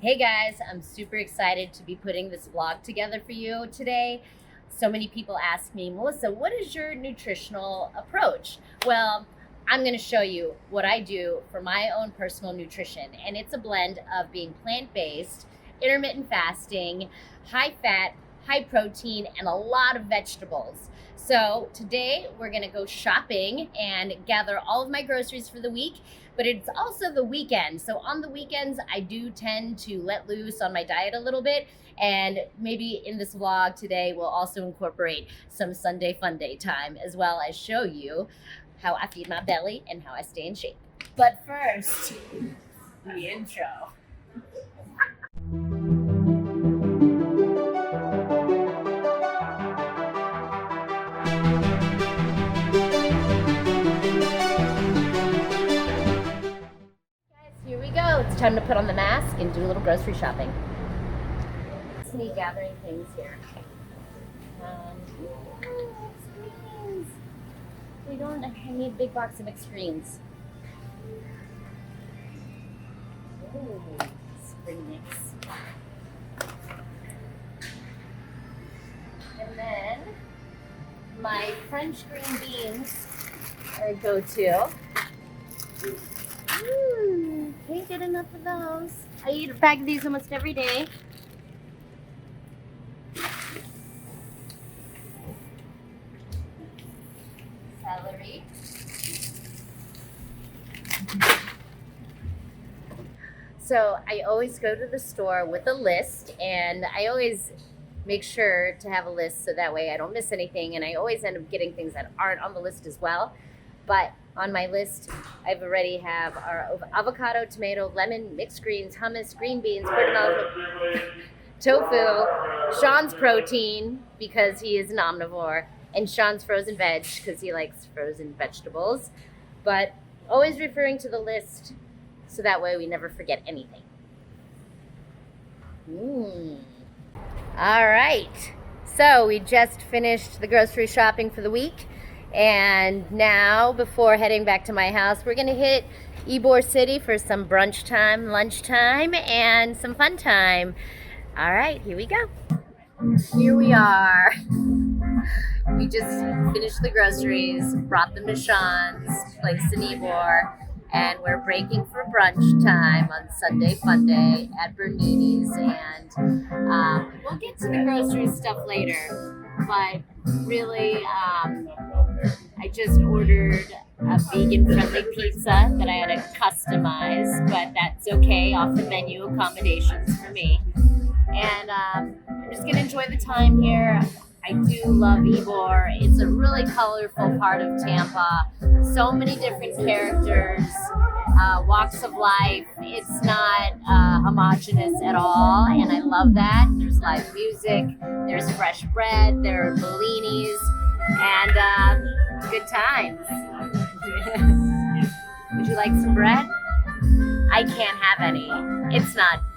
Hey guys, I'm super excited to be putting this vlog together for you today. So many people ask me, Melissa, what is your nutritional approach? Well, I'm going to show you what I do for my own personal nutrition. And it's a blend of being plant-based, intermittent fasting, high fat, high protein, and a lot of vegetables. So today we're going to go shopping and gather all of my groceries for the week. But it's also the weekend. So on the weekends, I do tend to let loose on my diet a little bit. And maybe in this vlog today, we'll also incorporate some Sunday fun day time, as well as show you how I feed my belly and how I stay in shape. But first, the intro. Here we go. It's time to put on the mask and do a little grocery shopping. Let's see, gathering things here. Screens. I need a big box of mixed greens. Ooh, spring mix. And then my French green beans are a go-to. Can't get enough of those. I eat a bag of these almost every day. Celery. So I always go to the store with a list, and I always make sure to have a list so that way I don't miss anything, and I always end up getting things that aren't on the list as well. But on my list, I've already have our avocado, tomato, lemon, mixed greens, hummus, green beans, tofu, Sean's protein because he is an omnivore, and Sean's frozen veg because he likes frozen vegetables. But always referring to the list so that way we never forget anything. All right, so we just finished the grocery shopping for the week. And now, before heading back to my house, we're gonna hit Ybor City for some brunch time, lunch time, and some fun time. All right, here we go. Here we are. We just finished the groceries, brought them to Sean's place in Ybor, and we're breaking for brunch time on Sunday Fun Day at Bernini's. And we'll get to the grocery stuff later, but really, I just ordered a vegan-friendly pizza that I had to customize, but that's okay, off the menu accommodations for me. And I'm just going to enjoy the time here. I do love Ybor. It's a really colorful part of Tampa. So many different characters, walks of life. It's not homogenous at all, and I love that. There's live music, there's fresh bread, there are bellinis, and good times. Would you like some bread? I can't have any.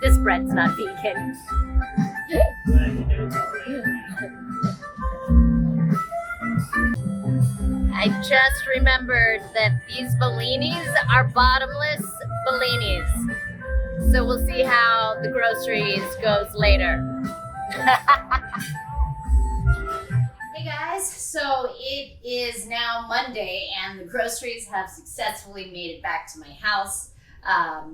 This bread's not vegan. I just remembered that these bellinis are bottomless bellinis. So we'll see how the groceries goes later. Hey guys, so it is now Monday and the groceries have successfully made it back to my house.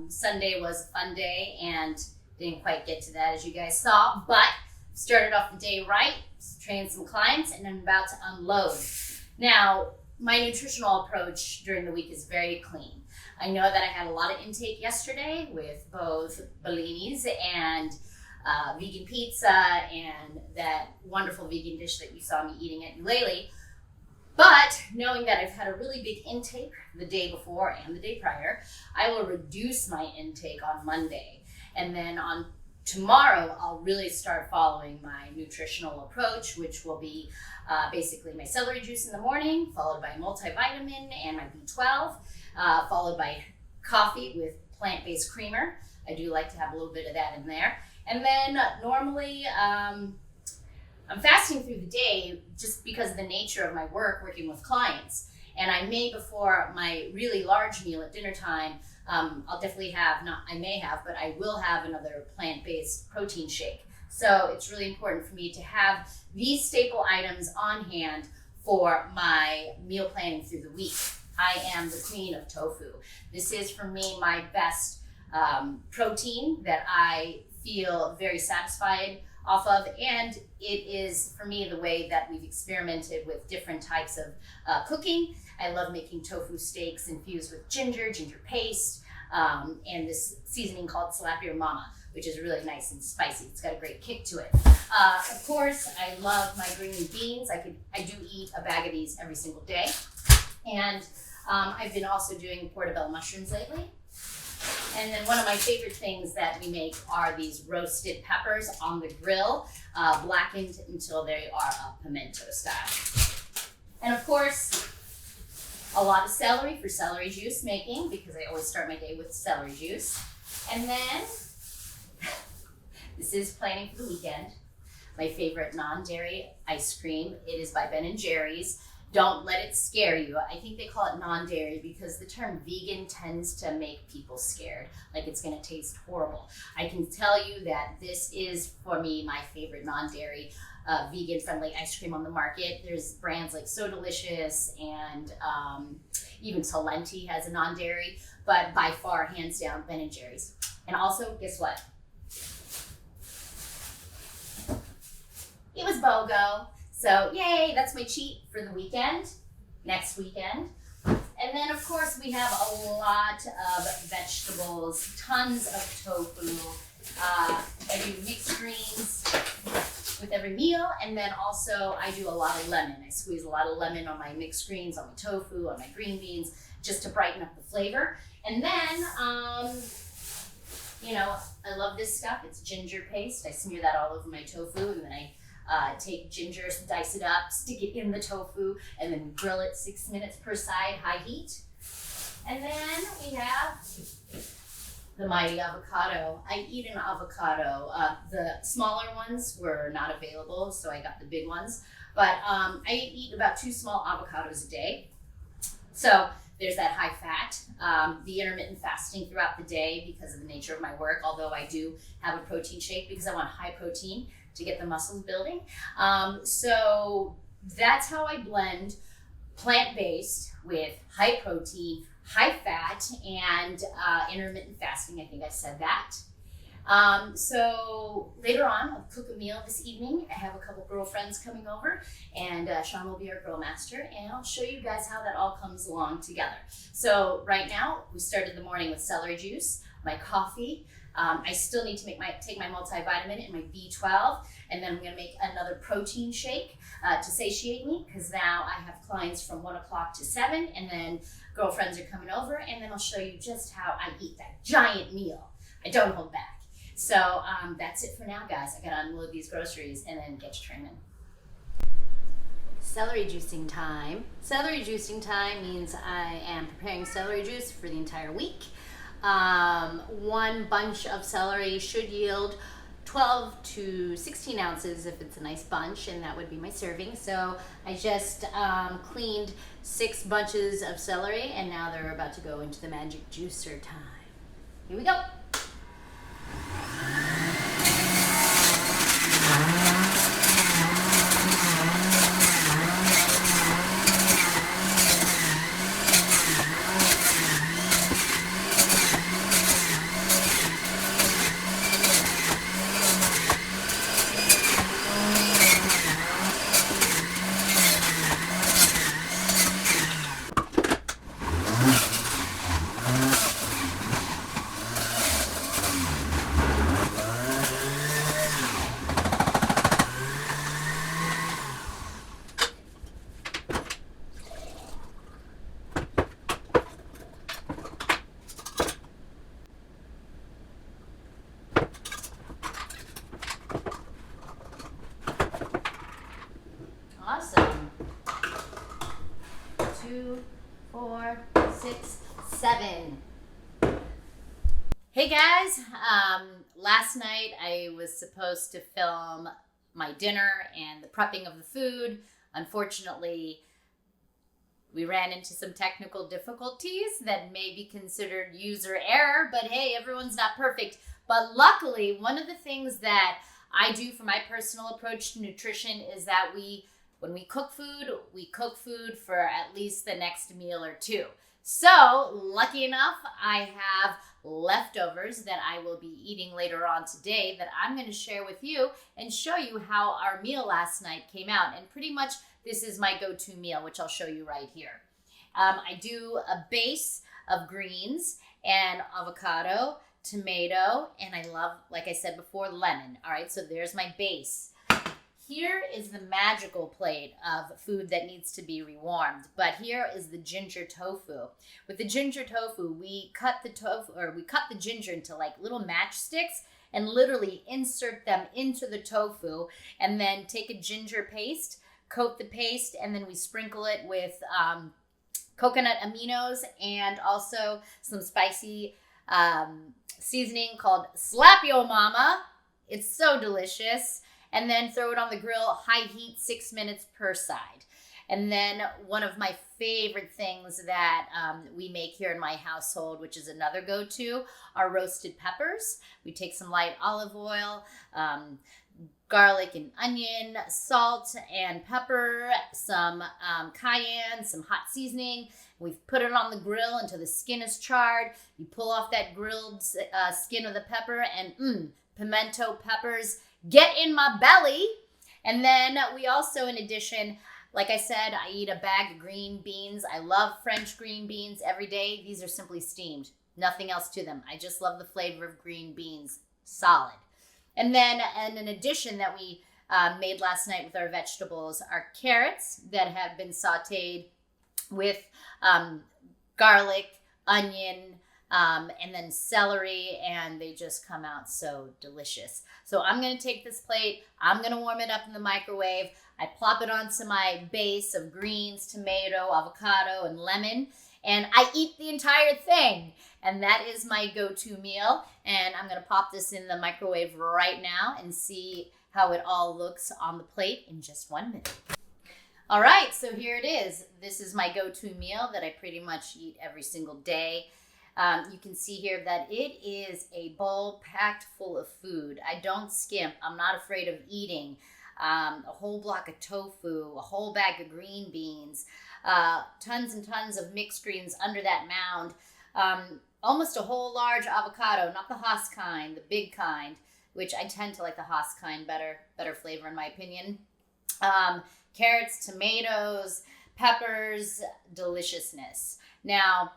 Sunday was a fun day and didn't quite get to that as you guys saw, but started off the day right, trained some clients, and I'm about to unload. Now, my nutritional approach during the week is very clean. I know that I had a lot of intake yesterday with both bellinis and vegan pizza and that wonderful vegan dish that you saw me eating at Ulele. But knowing that I've had a really big intake the day before and the day prior, I will reduce my intake on Monday. And then on tomorrow, I'll really start following my nutritional approach, which will be basically my celery juice in the morning, followed by a multivitamin and my B12, followed by coffee with plant-based creamer. I do like to have a little bit of that in there. And then normally, I'm fasting through the day just because of the nature of my work, working with clients. And I may, before my really large meal at dinner time, I'll definitely have, not I may have, but I will have another plant-based protein shake. So it's really important for me to have these staple items on hand for my meal planning through the week. I am the queen of tofu. This is, for me, my best protein that I feel very satisfied off of, and it is, for me, the way that we've experimented with different types of cooking. I love making tofu steaks infused with ginger paste, and this seasoning called Celery, which is really nice and spicy. It's got a great kick to it. Of course, I love my green beans. I do eat a bag of these every single day. And I've been also doing portobello mushrooms lately. And then one of my favorite things that we make are these roasted peppers on the grill, blackened until they are a pimento style. And of course, a lot of celery for celery juice making, because I always start my day with celery juice. And then, this is planning for the weekend, my favorite non-dairy ice cream. It is by Ben & Jerry's. Don't let it scare you. I think they call it non-dairy because the term vegan tends to make people scared, like it's gonna taste horrible. I can tell you that this is, for me, my favorite non-dairy vegan-friendly ice cream on the market. There's brands like So Delicious and even Talenti has a non-dairy, but by far, hands down, Ben & Jerry's. And also, guess what? It was BOGO. So yay, that's my cheat for the weekend, next weekend. And then of course we have a lot of vegetables, tons of tofu. I do mixed greens with every meal, and then also I do a lot of lemon. I squeeze a lot of lemon on my mixed greens, on my tofu, on my green beans, just to brighten up the flavor. And then, you know, I love this stuff. It's ginger paste. I smear that all over my tofu, and then I take ginger, dice it up, stick it in the tofu, and then grill it 6 minutes per side, high heat. And then we have the mighty avocado. I eat an avocado. The smaller ones were not available, so I got the big ones. But I eat about 2 small avocados a day. So there's that high fat, the intermittent fasting throughout the day because of the nature of my work, although I do have a protein shake because I want high protein to get the muscles building. So that's how I blend plant-based with high protein, high fat, and intermittent fasting. I think I said that. So later on, I'll cook a meal this evening. I have a couple girlfriends coming over, and Sean will be our grill master, and I'll show you guys how that all comes along together. So right now, we started the morning with celery juice, my coffee. I still need to take my multivitamin and my B12, and then I'm gonna make another protein shake to satiate me, because now I have clients from 1 o'clock to 7, and then girlfriends are coming over, and then I'll show you just how I eat that giant meal. I don't hold back. So that's it for now, guys. I gotta unload these groceries and then get to training. Celery juicing time. Celery juicing time means I am preparing celery juice for the entire week. 1 bunch of celery should yield 12 to 16 ounces if it's a nice bunch, and that would be my serving. So I just cleaned 6 bunches of celery, and now they're about to go into the magic juicer time. Here we go. Awesome. 2, 4, 6, 7. Hey guys, last night I was supposed to film my dinner and the prepping of the food. Unfortunately, We ran into some technical difficulties that may be considered user error, but hey, everyone's not perfect. But luckily, one of the things that I do for my personal approach to nutrition is that when we cook food for at least the next meal or two. So, lucky enough, I have leftovers that I will be eating later on today that I'm going to share with you and show you how our meal last night came out. And pretty much this is my go-to meal, which I'll show you right here. I do a base of greens and avocado, tomato, and I love, like I said before, lemon. All right, so there's my base. Here is the magical plate of food that needs to be rewarmed. But here is the ginger tofu. With the ginger tofu, we cut the ginger into like little matchsticks and literally insert them into the tofu, and then take a ginger paste, coat the paste, and then we sprinkle it with coconut aminos and also some spicy seasoning called Slap Yo Mama. It's so delicious. And then throw it on the grill, high heat, 6 minutes per side. And then one of my favorite things that we make here in my household, which is another go-to, are roasted peppers. We take some light olive oil, garlic and onion, salt and pepper, some cayenne, some hot seasoning. We've put it on the grill until the skin is charred. You pull off that grilled skin of the pepper and pimento peppers get in my belly. And then we also, in addition, like I said, I eat a bag of green beans. I love French green beans every day. These are simply steamed. Nothing else to them. I just love the flavor of green beans. Solid. And then, and an addition that we made last night with our vegetables are carrots that have been sauteed with garlic, onion, and then celery, and they just come out so delicious. So I'm going to take this plate, I'm going to warm it up in the microwave, I plop it onto my base of greens, tomato, avocado, and lemon, and I eat the entire thing. And that is my go-to meal, and I'm going to pop this in the microwave right now and see how it all looks on the plate in just 1 minute. All right, so here it is. This is my go-to meal that I pretty much eat every single day. You can see here that it is a bowl packed full of food. I don't skimp. I'm not afraid of eating a whole block of tofu, a whole bag of green beans, tons and tons of mixed greens under that mound, almost a whole large avocado, not the Haas kind, the big kind, which I tend to like the Haas kind better flavor in my opinion. Carrots, tomatoes, peppers, deliciousness. Now,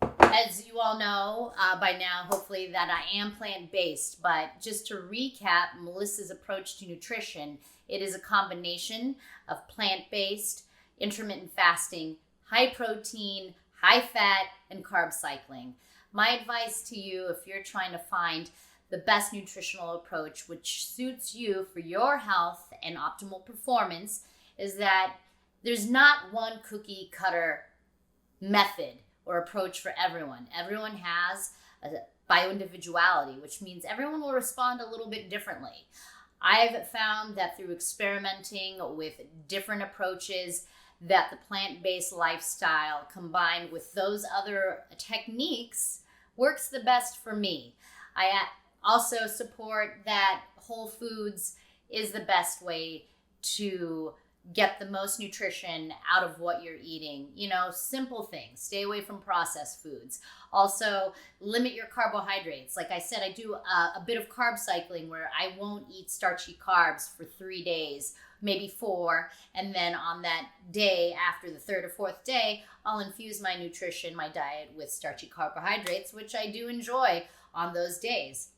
as you all know by now, hopefully, that I am plant-based, but just to recap Melissa's approach to nutrition, it is a combination of plant-based, intermittent fasting, high protein, high fat, and carb cycling. My advice to you, if you're trying to find the best nutritional approach which suits you for your health and optimal performance, is that there's not one cookie cutter method or approach for everyone. Everyone has a bioindividuality, which means everyone will respond a little bit differently. I've found that through experimenting with different approaches, that the plant-based lifestyle combined with those other techniques works the best for me. I also support that whole foods is the best way to get the most nutrition out of what you're eating. You know, simple things. Stay away from processed foods. Also, limit your carbohydrates. Like I said, I do a bit of carb cycling where I won't eat starchy carbs for 3 days, maybe 4. And then on that day, after the 3rd or 4th day, I'll infuse my nutrition, my diet with starchy carbohydrates, which I do enjoy on those days.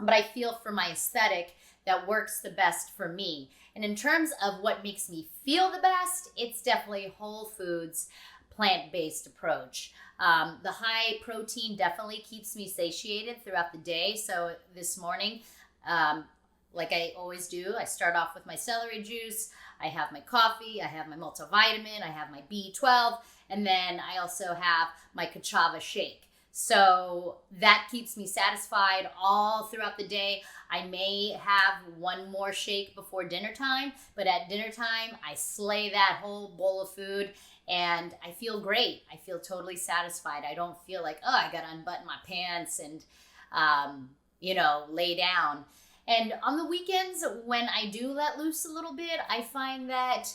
But I feel for my aesthetic, that works the best for me. And in terms of what makes me feel the best, it's definitely whole foods, plant-based approach. The high protein definitely keeps me satiated throughout the day. So this morning, like I always do, I start off with my celery juice, I have my coffee, I have my multivitamin, I have my B12, and then I also have my cassava shake. So that keeps me satisfied all throughout the day. I may have one more shake before dinner time, but at dinner time, I slay that whole bowl of food and I feel great. I feel totally satisfied. I don't feel like, oh, I got to unbutton my pants and, lay down. And on the weekends, when I do let loose a little bit, I find that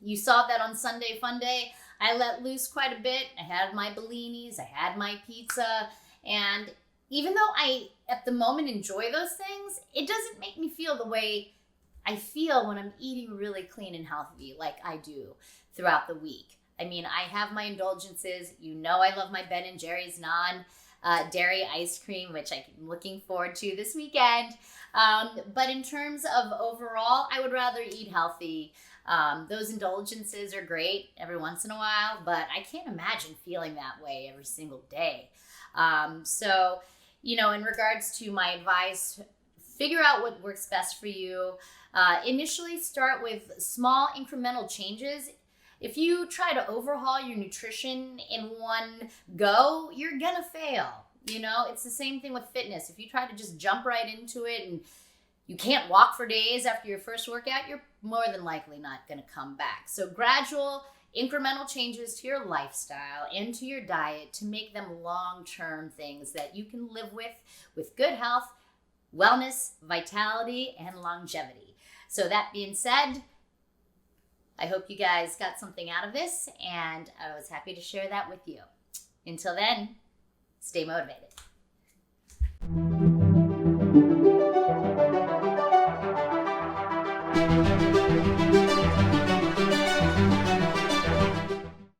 you saw that on Sunday Fun Day. I let loose quite a bit. I had my bellinis, I had my pizza, and even though I, at the moment, enjoy those things, it doesn't make me feel the way I feel when I'm eating really clean and healthy like I do throughout the week. I mean, I have my indulgences. You know I love my Ben & Jerry's non-dairy ice cream, which I'm looking forward to this weekend. But in terms of overall, I would rather eat healthy. Those indulgences are great every once in a while, but I can't imagine feeling that way every single day. In regards to my advice, figure out what works best for you. Initially start with small incremental changes. If you try to overhaul your nutrition in one go, you're gonna fail. It's the same thing with fitness. If you try to just jump right into it and you can't walk for days after your first workout, you're more than likely not going to come back. So gradual, incremental changes to your lifestyle and to your diet to make them long-term things that you can live with good health, wellness, vitality, and longevity. So that being said, I hope you guys got something out of this, and I was happy to share that with you. Until then, stay motivated.